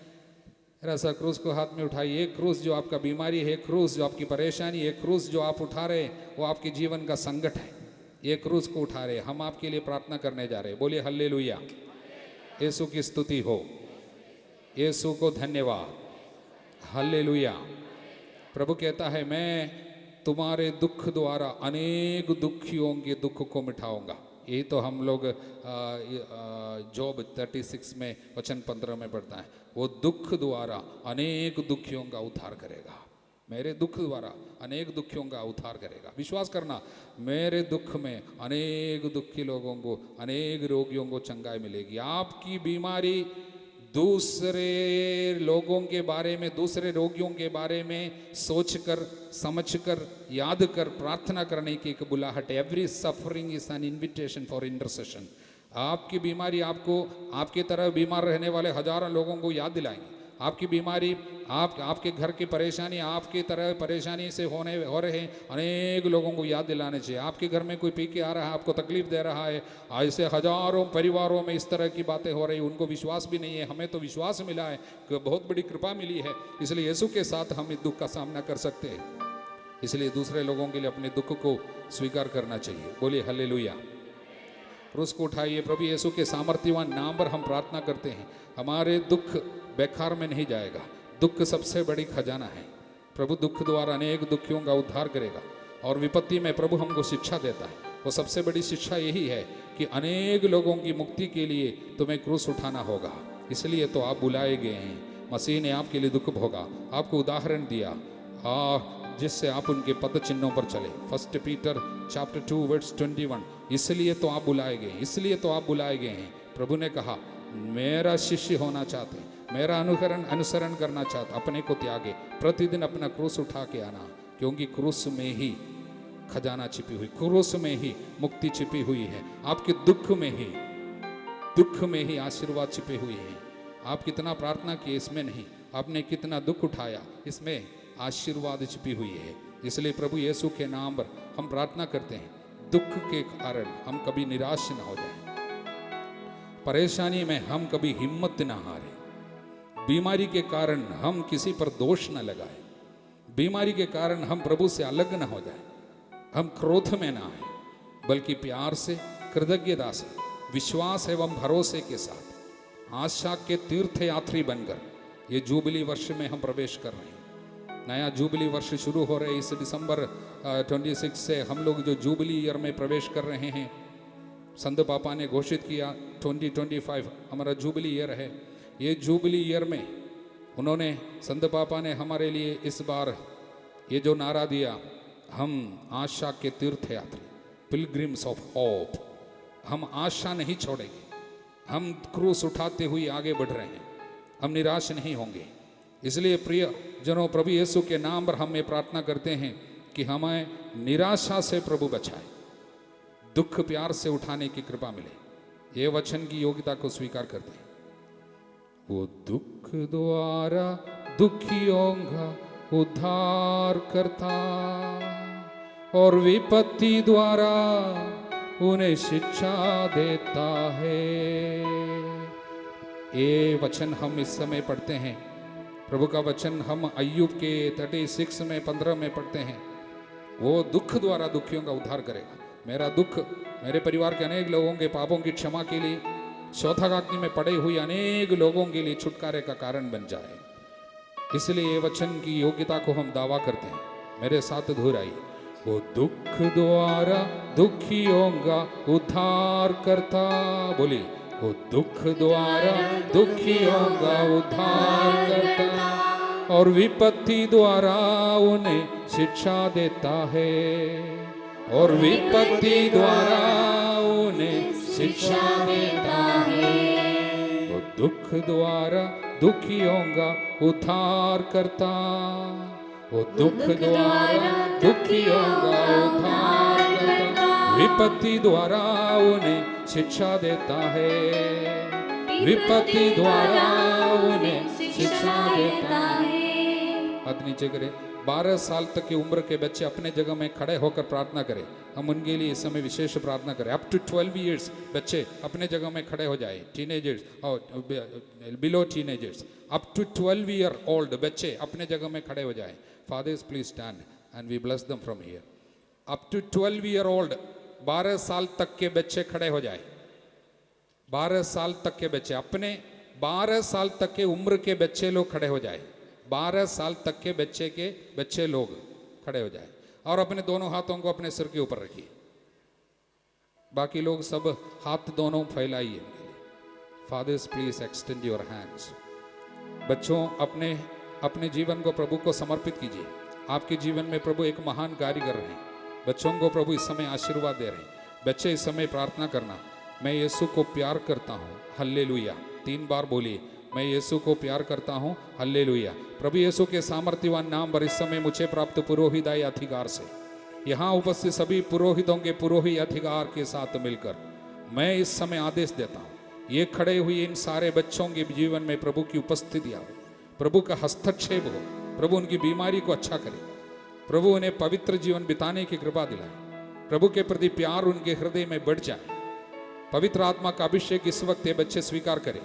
जरा सा क्रूस को हाथ में उठाइए। एक क्रूस जो आपका बीमारी है, क्रूस जो आपकी परेशानी है, क्रूस जो आप उठा रहे हैं वो आपके जीवन का संकट है, ये क्रूस को उठा रहे, हम आपके लिए प्रार्थना करने जा रहे हैं। बोलिए हालेलुया, यीशु की स्तुति हो, यीशु को धन्यवाद, हालेलुया। प्रभु कहता है, मैं तुम्हारे दुख द्वारा अनेक दुखियों के दुख को मिटाऊंगा। यही तो हम लोग जॉब 36 में वचन 15 में पढ़ता है, वो दुख द्वारा अनेक दुखियों का उद्धार करेगा। मेरे दुख द्वारा अनेक दुखियों का उद्धार करेगा। विश्वास करना, मेरे दुख में अनेक दुखी लोगों को, अनेक रोगियों को चंगाई मिलेगी। आपकी बीमारी दूसरे लोगों के बारे में, दूसरे रोगियों के बारे में सोचकर, समझकर, याद कर प्रार्थना करने की एक बुलाहट है। Every suffering is an invitation for intercession. आपकी बीमारी आपको, आपकी तरह बीमार रहने वाले हजारों लोगों को याद दिलाएंगे। आपकी बीमारी, आपके घर की परेशानी, आपकी तरह परेशानी से हो रहे अनेक लोगों को याद दिलाने चाहिए। आपके घर में कोई पी के आ रहा है, आपको तकलीफ दे रहा है, ऐसे हजारों परिवारों में इस तरह की बातें हो रही, उनको विश्वास भी नहीं है। हमें तो विश्वास मिला है कि बहुत बड़ी कृपा मिली है, इसलिए यीशु के साथ हम इस दुख का सामना कर सकते हैं। इसलिए दूसरे लोगों के लिए अपने दुख को स्वीकार करना चाहिए। बोलिए हालेलुया। क्रूस को उठाइए, प्रभु यीशु के सामर्थ्यवान नाम पर हम प्रार्थना करते हैं, हमारे दुख बेकार में नहीं जाएगा। दुख सबसे बड़ी खजाना है। प्रभु दुख द्वारा अनेक दुखियों का उद्धार करेगा और विपत्ति में प्रभु हमको शिक्षा देता है। वो सबसे बड़ी शिक्षा यही है कि अनेक लोगों की मुक्ति के लिए तुम्हें क्रूस उठाना होगा। इसलिए तो आप बुलाए गए हैं। मसीह ने आपके लिए दुख भोगा, आपको उदाहरण दिया जिससे आप उनके पद चिन्हों पर चले। 1 पीटर चैप्टर 2 वर्स 21। इसलिए तो आप बुलाए गए, इसलिए तो आप बुलाए गए हैं। प्रभु ने कहा मेरा शिष्य होना चाहते हैं, मेरा अनुसरण करना चाहते, अपने को त्यागे, प्रतिदिन अपना क्रूस उठा के आना, क्योंकि क्रूस में ही खजाना छिपी हुई, क्रूस में ही मुक्ति छिपी हुई है। आपके दुख में ही आशीर्वाद छिपे हुए हैं। आप कितना प्रार्थना किए इसमें नहीं, आपने कितना दुख उठाया इसमें आशीर्वाद छिपी हुई है। इसलिए प्रभु यीशु के नाम पर हम प्रार्थना करते हैं, दुख के कारण हम कभी निराश ना हो जाएं, परेशानी में हम कभी हिम्मत ना हारें, बीमारी के कारण हम किसी पर दोष न लगाएं, बीमारी के कारण हम प्रभु से अलग न हो जाएं, हम क्रोध में ना आए, बल्कि प्यार से, कृतज्ञता से, विश्वास एवं भरोसे के साथ आशा के तीर्थ यात्री बनकर ये जुबली वर्ष में हम प्रवेश कर रहे हैं। नया जुबली वर्ष शुरू हो रहे हैं। इस दिसंबर 26 से हम लोग जो जुबली ईयर में प्रवेश कर रहे हैं, संत पापा ने घोषित किया 2025 हमारा जुबली ईयर है। ये जुबली ईयर में उन्होंने, संत पापा ने हमारे लिए इस बार ये जो नारा दिया, हम आशा के तीर्थ यात्री, पिलग्रिम्स ऑफ होप, हम आशा नहीं छोड़ेंगे, हम क्रूस उठाते हुए आगे बढ़ रहे हैं, हम निराश नहीं होंगे। इसलिए प्रिय जनों, प्रभु यीशु के नाम पर हम ये प्रार्थना करते हैं कि हमें निराशा से प्रभु बचाए, दुख प्यार से उठाने की कृपा मिले। ये वचन की योग्यता को स्वीकार करते हैं। वो दुख द्वारा दुखियों का उद्धार करता और विपत्ति द्वारा उन्हें शिक्षा देता है। ये वचन हम इस समय पढ़ते हैं। प्रभु का वचन हम अय्यूब के 36 में 15 में पढ़ते हैं। वो दुख द्वारा दुखियों का उद्धार करेगा। मेरा दुख मेरे परिवार के अनेक लोगों के पापों की क्षमा के लिए, शोधकाग्नि में पड़े हुए अनेक लोगों के लिए छुटकारे का कारण बन जाए। इसलिए ये वचन की योग्यता को हम दावा करते हैं। मेरे साथ दोहराइए, वो दुख द्वारा दुखियों का उद्धार करता। बोलिए, वो दुख द्वारा दुखियों का उद्धार करता और विपत्ति द्वारा उन्हें शिक्षा देता है, और विपत्ति द्वारा उन्हें शिक्षा देता है। वो दुख द्वारा दुखियों का उद्धार करता, वो दुख द्वारा दुखियों का उद्धार करता, विपत्ति द्वारा उन्हें शिक्षा देता है, विपत्ति द्वारा उन्हें शिक्षा देता है। हाथ नीचे करें। 12 साल तक की उम्र के बच्चे अपने जगह में खड़े होकर प्रार्थना करें। हम उनके लिए इस समय विशेष प्रार्थना करें। अप टू 12 इयर्स बच्चे अपने जगह में खड़े हो जाए। टीनेजर्स और below teenagers, up to 12 year old बच्चे अपने जगह में खड़े हो जाए। Fathers please stand and we bless them from here. Up to 12 year old, 12 साल तक के बच्चे खड़े हो जाए। 12 साल तक के बच्चे, अपने 12 साल तक के उम्र के बच्चे लोग खड़े हो जाए। 12 साल तक के बच्चे लोग खड़े हो जाए और अपने दोनों हाथों को अपने सिर के ऊपर रखिए। बाकी लोग सब हाथ दोनों फैलाइए। Fathers please extend your hands. बच्चों, अपने जीवन को प्रभु को समर्पित कीजिए। आपके जीवन में प्रभु एक महान कार्य कर रहे हैं। बच्चों को प्रभु इस समय आशीर्वाद दे रहे हैं। बच्चे इस समय प्रार्थना करना, मैं यीशु को प्यार करता हूँ, हल्लेलुया। 3 बार बोलिए, मैं यीशु को प्यार करता हूँ, हल्लेलुया। प्रभु यीशु के सामर्थ्यवान नाम पर इस समय मुझे प्राप्त पुरोहिताई अधिकार से, यहाँ उपस्थित सभी पुरोहितों के पुरोहित अधिकार के साथ मिलकर मैं इस समय आदेश देता हूँ, ये खड़े हुए इन सारे बच्चों के जीवन में प्रभु की उपस्थिति हो, प्रभु का हस्तक्षेप हो, प्रभु उनकी बीमारी को अच्छा करे, प्रभु उन्हें पवित्र जीवन बिताने की कृपा दिलाए, प्रभु के प्रति प्यार उनके हृदय में बढ़ जाए। पवित्र आत्मा का अभिषेक इस वक्त ये बच्चे स्वीकार करें।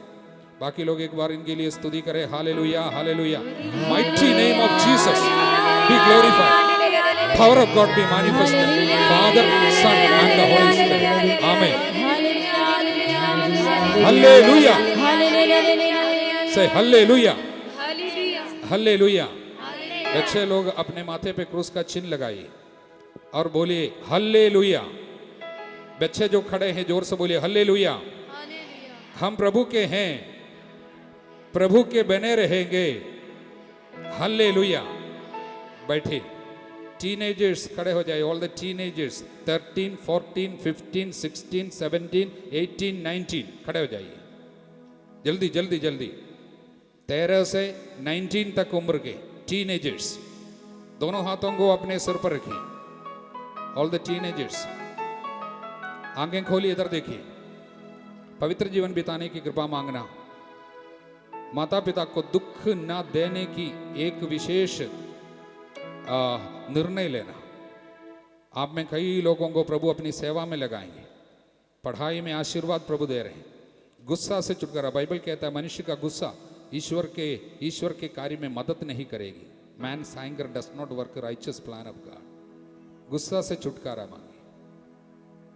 बाकी लोग एक बार इनके लिए स्तुति करें। Hallelujah, hallelujah. Mighty name of Jesus be glorified, power of God be manifested, father, son and the Holy Spirit. Amen. Hallelujah, से हालेलुया, हालेलुया। बच्चे लोग अपने माथे पे क्रूस का चिन्ह लगाइए और बोलिए हालेलुया। बच्चे जो खड़े हैं जोर से बोलिए हालेलुया। हम प्रभु के हैं, प्रभु के बने रहेंगे। हालेलुया। बैठे टीनेजर्स खड़े हो जाए। ऑल द टीनेजर्स 13, 14, 15, 16, 17, 18, 19 खड़े हो जाइए। जल्दी जल्दी जल्दी। 13 से 19 तक उम्र के टीनेजर्स दोनों हाथों को अपने सिर पर रखिए। ऑल द टीनेजर्स आंखें खोलिए, इधर देखिए। पवित्र जीवन बिताने की कृपा मांगना, माता पिता को दुख ना देने की एक विशेष निर्णय लेना। आप में कई लोगों को प्रभु अपनी सेवा में लगाएंगे। पढ़ाई में आशीर्वाद प्रभु दे रहे हैं। गुस्सा से छुटकारा। बाइबल कहता है मनुष्य का गुस्सा ईश्वर के कार्य में मदद नहीं करेगी। Man's anger does not work righteous plan of God. गुस्सा से छुटकारा मांगे।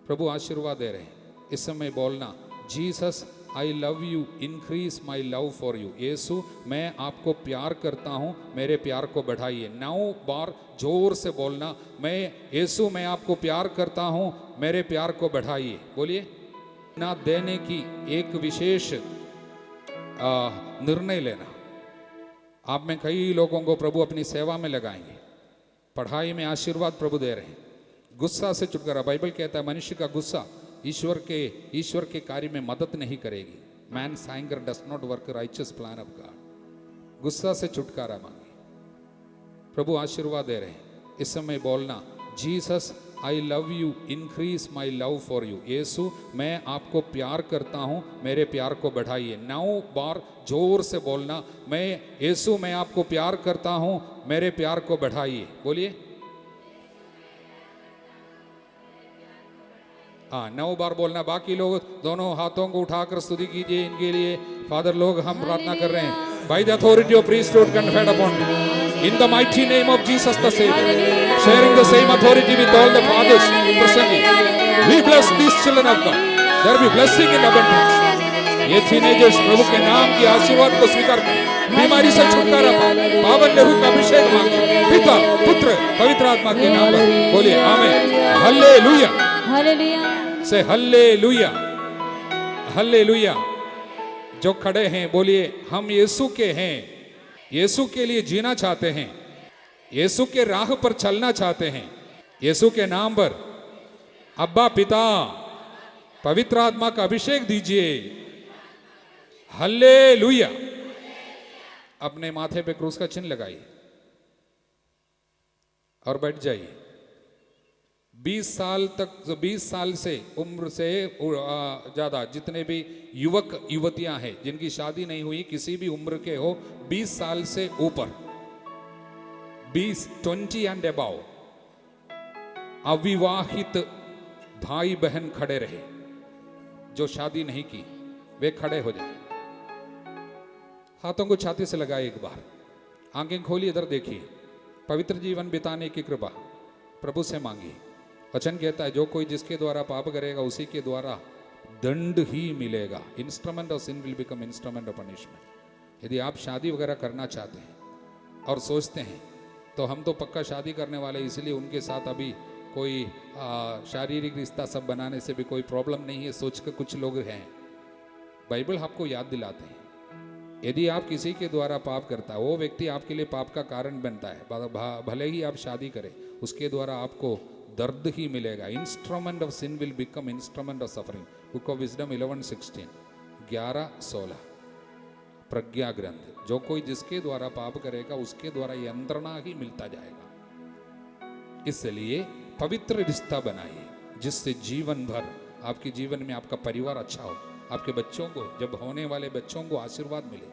प्रभु आशीर्वाद दे रहे हैं। इस समय बोलना, Jesus I love you, increase my love for you. Yeshu मैं आपको प्यार करता हूं, मेरे प्यार को बढ़ाइए। 9 बार जोर से बोलना, मैं यीशु मैं आपको प्यार करता हूं, मेरे प्यार को बढ़ाइए। बोलिए। ना देने की एक विशेष निर्णय लेना। आप में कई लोगों को प्रभु अपनी सेवा में लगाएंगे। पढ़ाई में आशीर्वाद प्रभु दे रहे हैं। गुस्सा से छुटकारा। बाइबल कहता है मनुष्य का गुस्सा ईश्वर के कार्य में मदद नहीं करेगी। Man's anger does not work righteous plan of God. गुस्सा से छुटकारा मांगे। प्रभु आशीर्वाद दे रहे हैं। इस समय बोलना, Jesus I love you, increase my love for you. Yeshu मैं आपको प्यार करता हूं, मेरे प्यार को बढ़ाइए। 9 बार जोर से बोलना, मैं यीशु मैं आपको प्यार करता हूं, मेरे प्यार को बढ़ाइए। बोलिए। 9 बार बोलना। बाकी लोग दोनों हाथों को उठाकर स्तुति कीजिए इनके लिए। फादर लोग हम प्रार्थना कर रहे हैं। By the authority of priesthood conferred upon me in the mighty name of Jesus the saviour, sharing the same authority with all the fathers present, we bless this children of God, there be blessing in abundance. ये teenagers प्रभु के नाम की आशीर्वाद को स्वीकार करें। बीमारी से छुटकारा पाए। पावन लहू का अभिषेक मांगे पिता पुत्र पवित्र आत्मा के नाम पर। बोलिए आमीन। हालेलुया। हालेलुया। से हालेलुया। हालेलुया। जो खड़े हैं बोलिए, हम यीशु के हैं। यीशु के लिए जीना चाहते हैं। यीशु के राह पर चलना चाहते हैं। यीशु के नाम पर अब्बा पिता पवित्र आत्मा का अभिषेक दीजिए। हालेलुया। अपने माथे पे क्रूस का चिन्ह लगाइए और बैठ जाइए। 20 साल तक, 20 साल से उम्र से ज़्यादा जितने भी युवक युवतियां हैं जिनकी शादी नहीं हुई, किसी भी उम्र के हो, 20 साल से ऊपर, 20 एंड अबाव अविवाहित भाई बहन खड़े रहे। जो शादी नहीं की वे खड़े हो जाए। हाथों को छाती से लगाए एक बार। आंखें खोलिए, इधर देखिए। पवित्र जीवन बिताने की कृपा प्रभु से मांगिए। वचन कहता है जो कोई जिसके द्वारा पाप करेगा उसी के द्वारा दंड ही मिलेगा। Instrument of sin will become instrument of punishment. यदि आप शादी वगैरह करना चाहते हैं और सोचते हैं तो हम तो पक्का शादी करने वाले, इसलिए उनके साथ अभी कोई शारीरिक रिश्ता सब बनाने से भी कोई प्रॉब्लम नहीं है, सोच कर कुछ लोग हैं। बाइबल आपको याद दिलाते हैं यदि आप किसी के द्वारा पाप करता है, वो व्यक्ति आपके लिए पाप का कारण बनता है। भले ही आप शादी करें, उसके द्वारा आपको दर्द ही मिलेगा। Instrument of sin will become instrument of suffering. Book of wisdom 11:16, 11:16। प्रज्ञा ग्रंथ। जो कोई जिसके द्वारा पाप करेगा उसके द्वारा यंत्रणा ही मिलता जाएगा। इसलिए पवित्र रिश्ता बनाइए जिससे जीवन भर आपके जीवन में आपका परिवार अच्छा हो, आपके बच्चों को, जब होने वाले बच्चों को आशीर्वाद मिले,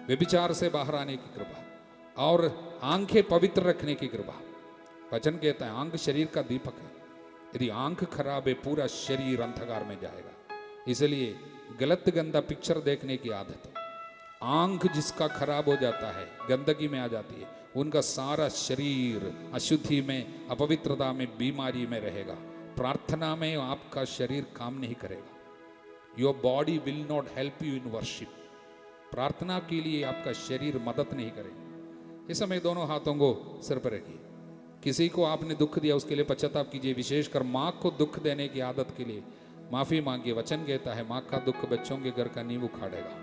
व्यभिचार से बाहर आने की कृपा और आंखें पवित्र रखने की कृपा। वचन कहता है आंख शरीर का दीपक है। यदि आंख खराब है पूरा शरीर अंधकार में जाएगा। इसलिए गलत गंदा पिक्चर देखने की आदत, आंख जिसका खराब हो जाता है, गंदगी में आ जाती है, उनका सारा शरीर अशुद्धि में, अपवित्रता में, बीमारी में रहेगा। प्रार्थना में आपका शरीर काम नहीं करेगा। Your body will not help you in worship. प्रार्थना के लिए आपका शरीर मदद नहीं करेगा। इस समय दोनों हाथों को सिर पर रखिए। किसी को आपने दुख दिया उसके लिए पश्चाताप कीजिए। विशेषकर माँ को दुख देने की आदत के लिए माफी मांगिए। वचन कहता है माँ का दुख बच्चों के घर का नींव उखाड़ेगा।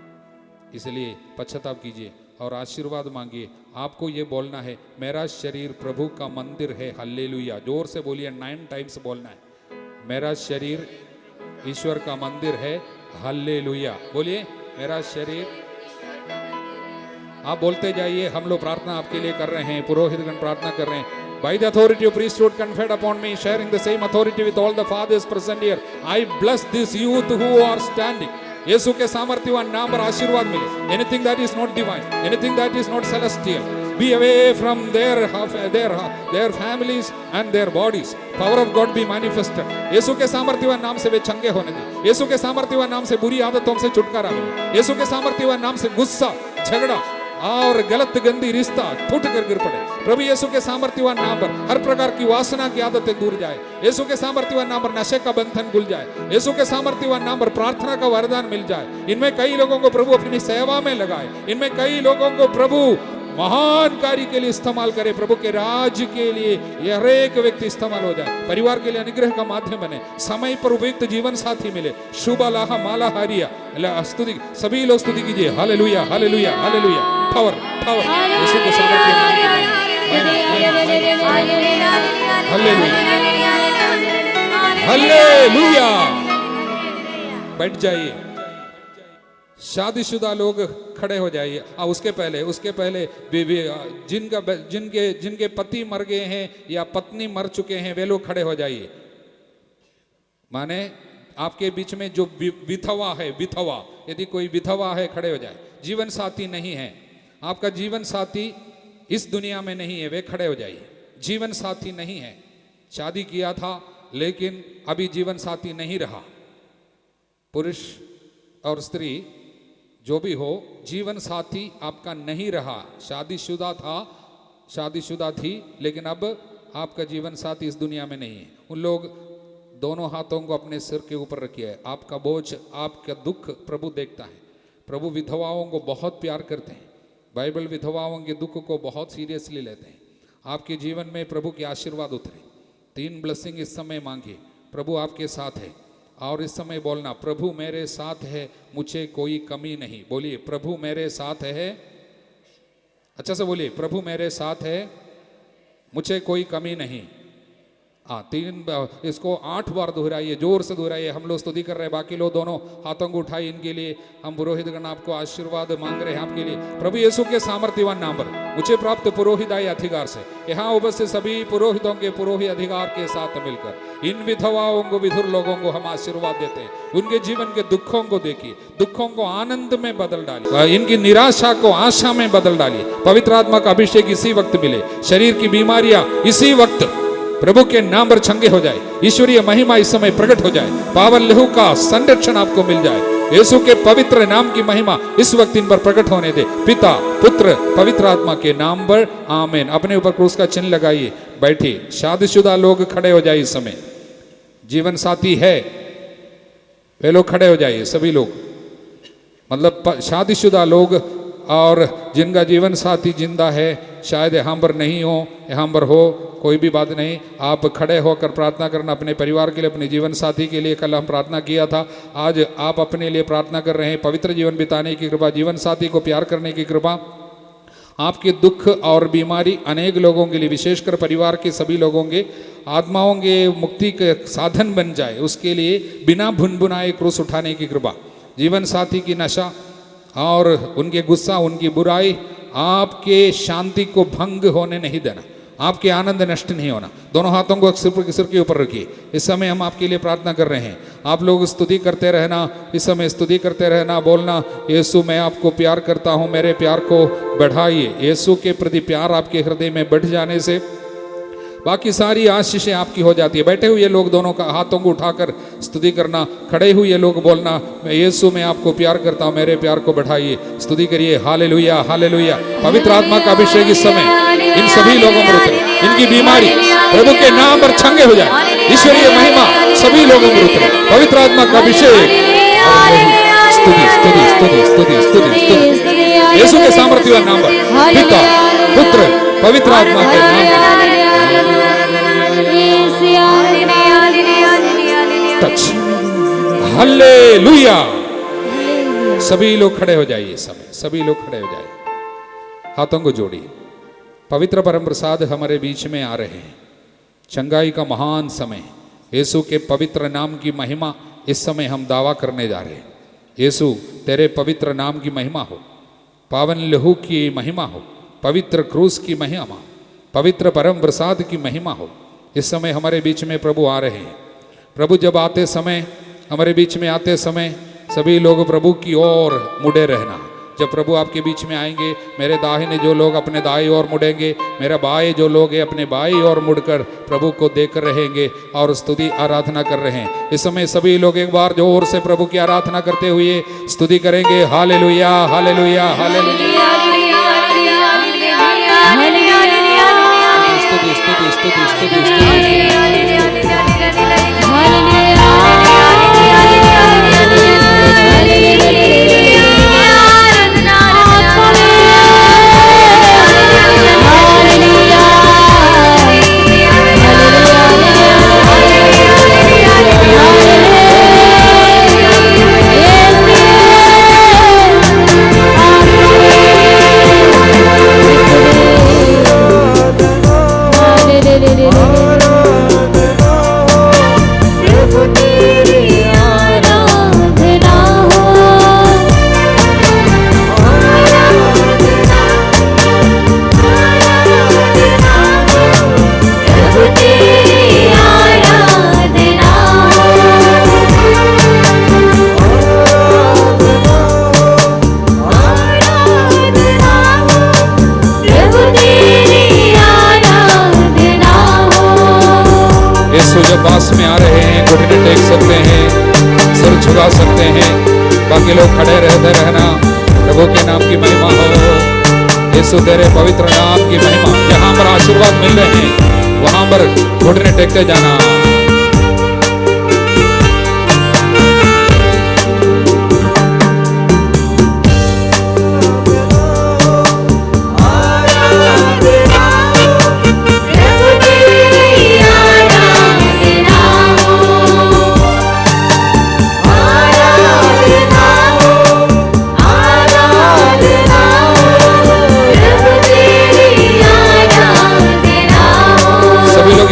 इसलिए पश्चाताप कीजिए और आशीर्वाद मांगिए। आपको ये बोलना है, मेरा शरीर प्रभु का मंदिर है। हालेलुया, जोर से बोलिए, 9 टाइम्स बोलना है, मेरा शरीर ईश्वर का मंदिर है। हालेलुया, बोलिए, मेरा शरीर। आप बोलते जाइए, हम लोग प्रार्थना आपके लिए कर रहे हैं, पुरोहितगण प्रार्थना कर रहे हैं। By the authority of priesthood conferred upon me, sharing the same authority with all the fathers present here, I bless this youth who are standing. यीशु के सामर्थ्यवान नाम पर आशीर्वाद मिले। Anything that is not divine, anything that is not celestial, be away from their families and their bodies. Power of God be manifested. यीशु के सामर्थ्यवान नाम से वे चंगे होने दें। यीशु के सामर्थ्यवान नाम से बुरी आदतों से छुटकारा मिले। यीशु के सामर्थ्यवान नाम से गुस्सा, झगड़ा और गलत गंदी रिश्ता फूट कर गिर पड़े। प्रभु यीशु के सामर्थ्यवान नाम पर हर प्रकार की वासना की आदतें दूर जाए। यीशु के सामर्थ्यवान नाम पर नशे का बंधन खुल जाए। यीशु के सामर्थ्यवान नाम पर प्रार्थना का वरदान मिल जाए। इनमें कई लोगों को प्रभु अपनी सेवा में लगाए। इनमें कई लोगों को प्रभु महान कार्य के लिए इस्तेमाल करे। प्रभु के राज्य के लिए ये हर एक व्यक्ति इस्तेमाल हो जाए। परिवार के लिए अनुग्रह का माध्यम बने। समय पर उपयुक्त जीवन साथी मिले। शुभ लाह माला हारिया स्तुति, सभी लोग स्तुति कीजिए। Hallelujah, hallelujah, hallelujah. Power, power, Yeshu के सामर्थ्य हालेलुया, हालेलुया। बैठ जाइए। शादीशुदा लोग खड़े हो जाइए। उसके पहले जिनके पति मर गए हैं या पत्नी मर चुके हैं, वे लोग खड़े हो जाइए। माने आपके बीच में जो विधवा है, विधवा, यदि कोई विधवा है, खड़े हो जाए। जीवन साथी नहीं है, आपका जीवन साथी इस दुनिया में नहीं है, वे खड़े हो जाइए। जीवन साथी नहीं है, शादी किया था लेकिन अभी जीवन साथी नहीं रहा। पुरुष और स्त्री जो भी हो, जीवन साथी आपका नहीं रहा। शादीशुदा था, शादीशुदा थी, लेकिन अब आपका जीवन साथी इस दुनिया में नहीं है। उन लोग दोनों हाथों को अपने सिर के ऊपर रखिए। आपका बोझ, आपका दुख प्रभु देखता है। प्रभु विधवाओं को बहुत प्यार करते हैं। बाइबल विधवाओं के दुख को बहुत सीरियसली लेते हैं। आपके जीवन में प्रभु के आशीर्वाद उतरे। 3 ब्लेसिंग इस समय मांगिए। प्रभु आपके साथ है। और इस समय बोलना, प्रभु मेरे साथ है, मुझे कोई कमी नहीं। बोलिए, प्रभु मेरे साथ है। अच्छा से बोलिए, प्रभु मेरे साथ है, मुझे कोई कमी नहीं। इसको 8 बार दोहराइए, जोर से दोहराइए। हम लोग स्तुति कर रहे हैं, बाकी लोग दोनों हाथों को उठाइए इनके लिए। हम पुरोहितगण आपको आशीर्वाद मांग रहे हैं आपके लिए। प्रभु यीशु के सामर्थ्यवान नाम पर मुझे प्राप्त पुरोहिताई अधिकार से यहाँ उपस्थित सभी पुरोहितों के पुरोहित अधिकार के साथ मिलकर इन विधवाओं को, विधुर लोगों को हम आशीर्वाद देते हैं। उनके जीवन के दुखों को देखिए, दुखों को आनंद में बदल डालिए, इनकी निराशा को आशा में बदल डालिए। पवित्र आत्मा का अभिषेक इसी वक्त मिले। शरीर की बीमारियां इसी वक्त प्रभु के नाम पर चंगे हो जाए। ईश्वरीय महिमा इस समय प्रकट हो जाए। पावन लहू का संरक्षण आपको मिल जाए। यीशु के पवित्र नाम की महिमा इस वक्त इन पर प्रकट होने दे। पिता, पुत्र, पवित्र आत्मा के नाम पर आमीन। अपने ऊपर क्रूस का चिन्ह लगाइए, बैठिए। शादीशुदा लोग खड़े हो जाइए। इस समय जीवन साथी है, वे लोग खड़े हो जाइए। सभी लोग, मतलब शादीशुदा लोग और जिनका जीवन साथी जिंदा है, शायद यहाँ पर नहीं हो, यहाँ पर हो, कोई भी बात नहीं। आप खड़े होकर प्रार्थना करना अपने परिवार के लिए, अपने जीवन साथी के लिए। कल हम प्रार्थना किया था, आज आप अपने लिए प्रार्थना कर रहे हैं। पवित्र जीवन बिताने की कृपा, जीवन साथी को प्यार करने की कृपा, आपके दुख और बीमारी अनेक लोगों के लिए, विशेषकर परिवार के सभी लोगों के आत्माओं के मुक्ति के साधन बन जाए, उसके लिए बिना भुनभुनाए क्रूस उठाने की कृपा। जीवन साथी की नशा और उनके गुस्सा, उनकी बुराई आपके शांति को भंग होने नहीं देना, आपके आनंद नष्ट नहीं होना। दोनों हाथों को सिर के ऊपर रखिए। इस समय हम आपके लिए प्रार्थना कर रहे हैं। आप लोग स्तुति करते रहना, इस समय स्तुति करते रहना, बोलना, यीशु मैं आपको प्यार करता हूँ, मेरे प्यार को बढ़ाइए। यीशु के प्रति प्यार आपके हृदय में बढ़ जाने से बाकी सारी आशीषें आपकी हो जाती है। बैठे हुए लोग दोनों का हाथों को उठाकर स्तुति करना, खड़े हुए लोग बोलना, यीशु मैं आपको प्यार करता हूँ, मेरे प्यार को बढ़ाइए। स्तुति करिए, हालेलुया, हालेलुया। पवित्र आत्मा का अभिषेक इस समय इन सभी लोगों पर उतरे। इनकी बीमारी प्रभु के नाम पर चंगे हो जाए। ईश्वरीय महिमा सभी लोगों पर उतरे। पवित्र आत्मा का अभिषेक। स्तुति, स्तुति, स्तुति, स्तुति, स्तुति, स्तुति। यीशु के सामर्थ्यवान नाम पर, पिता, पुत्र, पवित्र आत्मा के नाम पर टच। हालेलुया। सभी लोग खड़े हो जाइए, समय सभी लोग खड़े हो जाइए, हाथों को जोड़िए। पवित्र परम प्रसाद हमारे बीच में आ रहे हैं। चंगाई का महान समय, यीशु के पवित्र नाम की महिमा इस समय हम दावा करने जा रहे हैं। यीशु तेरे पवित्र नाम की महिमा हो, पावन लहू की महिमा हो, पवित्र क्रूस की महिमा, पवित्र परम प्रसाद की महिमा हो। इस समय हमारे बीच में प्रभु आ रहे हैं। प्रभु जब आते समय, हमारे बीच में आते समय सभी लोग प्रभु की ओर मुड़े रहना। जब प्रभु आपके बीच में आएंगे, मेरे दाहिने जो लोग अपने दाई ओर मुड़ेंगे, मेरा बाएं जो लोग हैं अपने बाई ओर मुड़कर प्रभु को देख रहेंगे और स्तुति आराधना कर रहे हैं। इस समय सभी लोग एक बार जोर से प्रभु की आराधना करते हुए स्तुति करेंगे। Hallelujah, hallelujah, hallelujah. स्तुति स्तुति स्तुति स्तुति स्तुति। जब पास में आ रहे हैं, घुटने टेक सकते हैं, सिर झुका सकते हैं, बाकी लोग खड़े रहते रहना। प्रभु के नाम की महिमा हो, यीशु तेरे पवित्र नाम की महिमा। जहां पर आशीर्वाद मिल रहे हैं वहां पर घुटने टेकते जाना।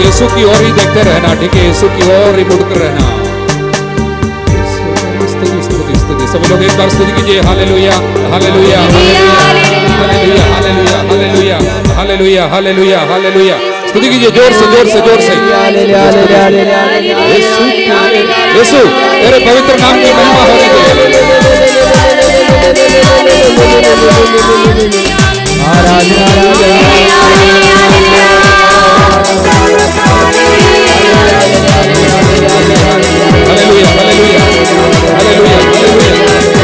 यीशु की ओर ही देखते रहना, ठीक है? यीशु की ओर ही मुड़कर रहना। स्तुति स्तुति स्तुति। सभी लोग एक बार स्तुति कीजिए। Hallelujah, hallelujah, hallelujah, hallelujah, hallelujah, hallelujah, hallelujah, hallelujah. स्तुति कीजिए जोर से, जोर से, जोर से। यीशु तेरे पवित्र नाम की महिमा होने दे। Hallelujah, hallelujah, hallelujah, hallelujah.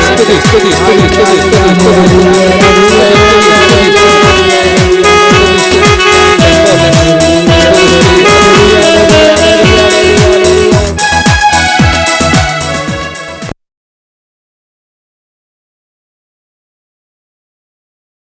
स्तुति स्तुति स्तुति स्तुति स्तुति स्तुति।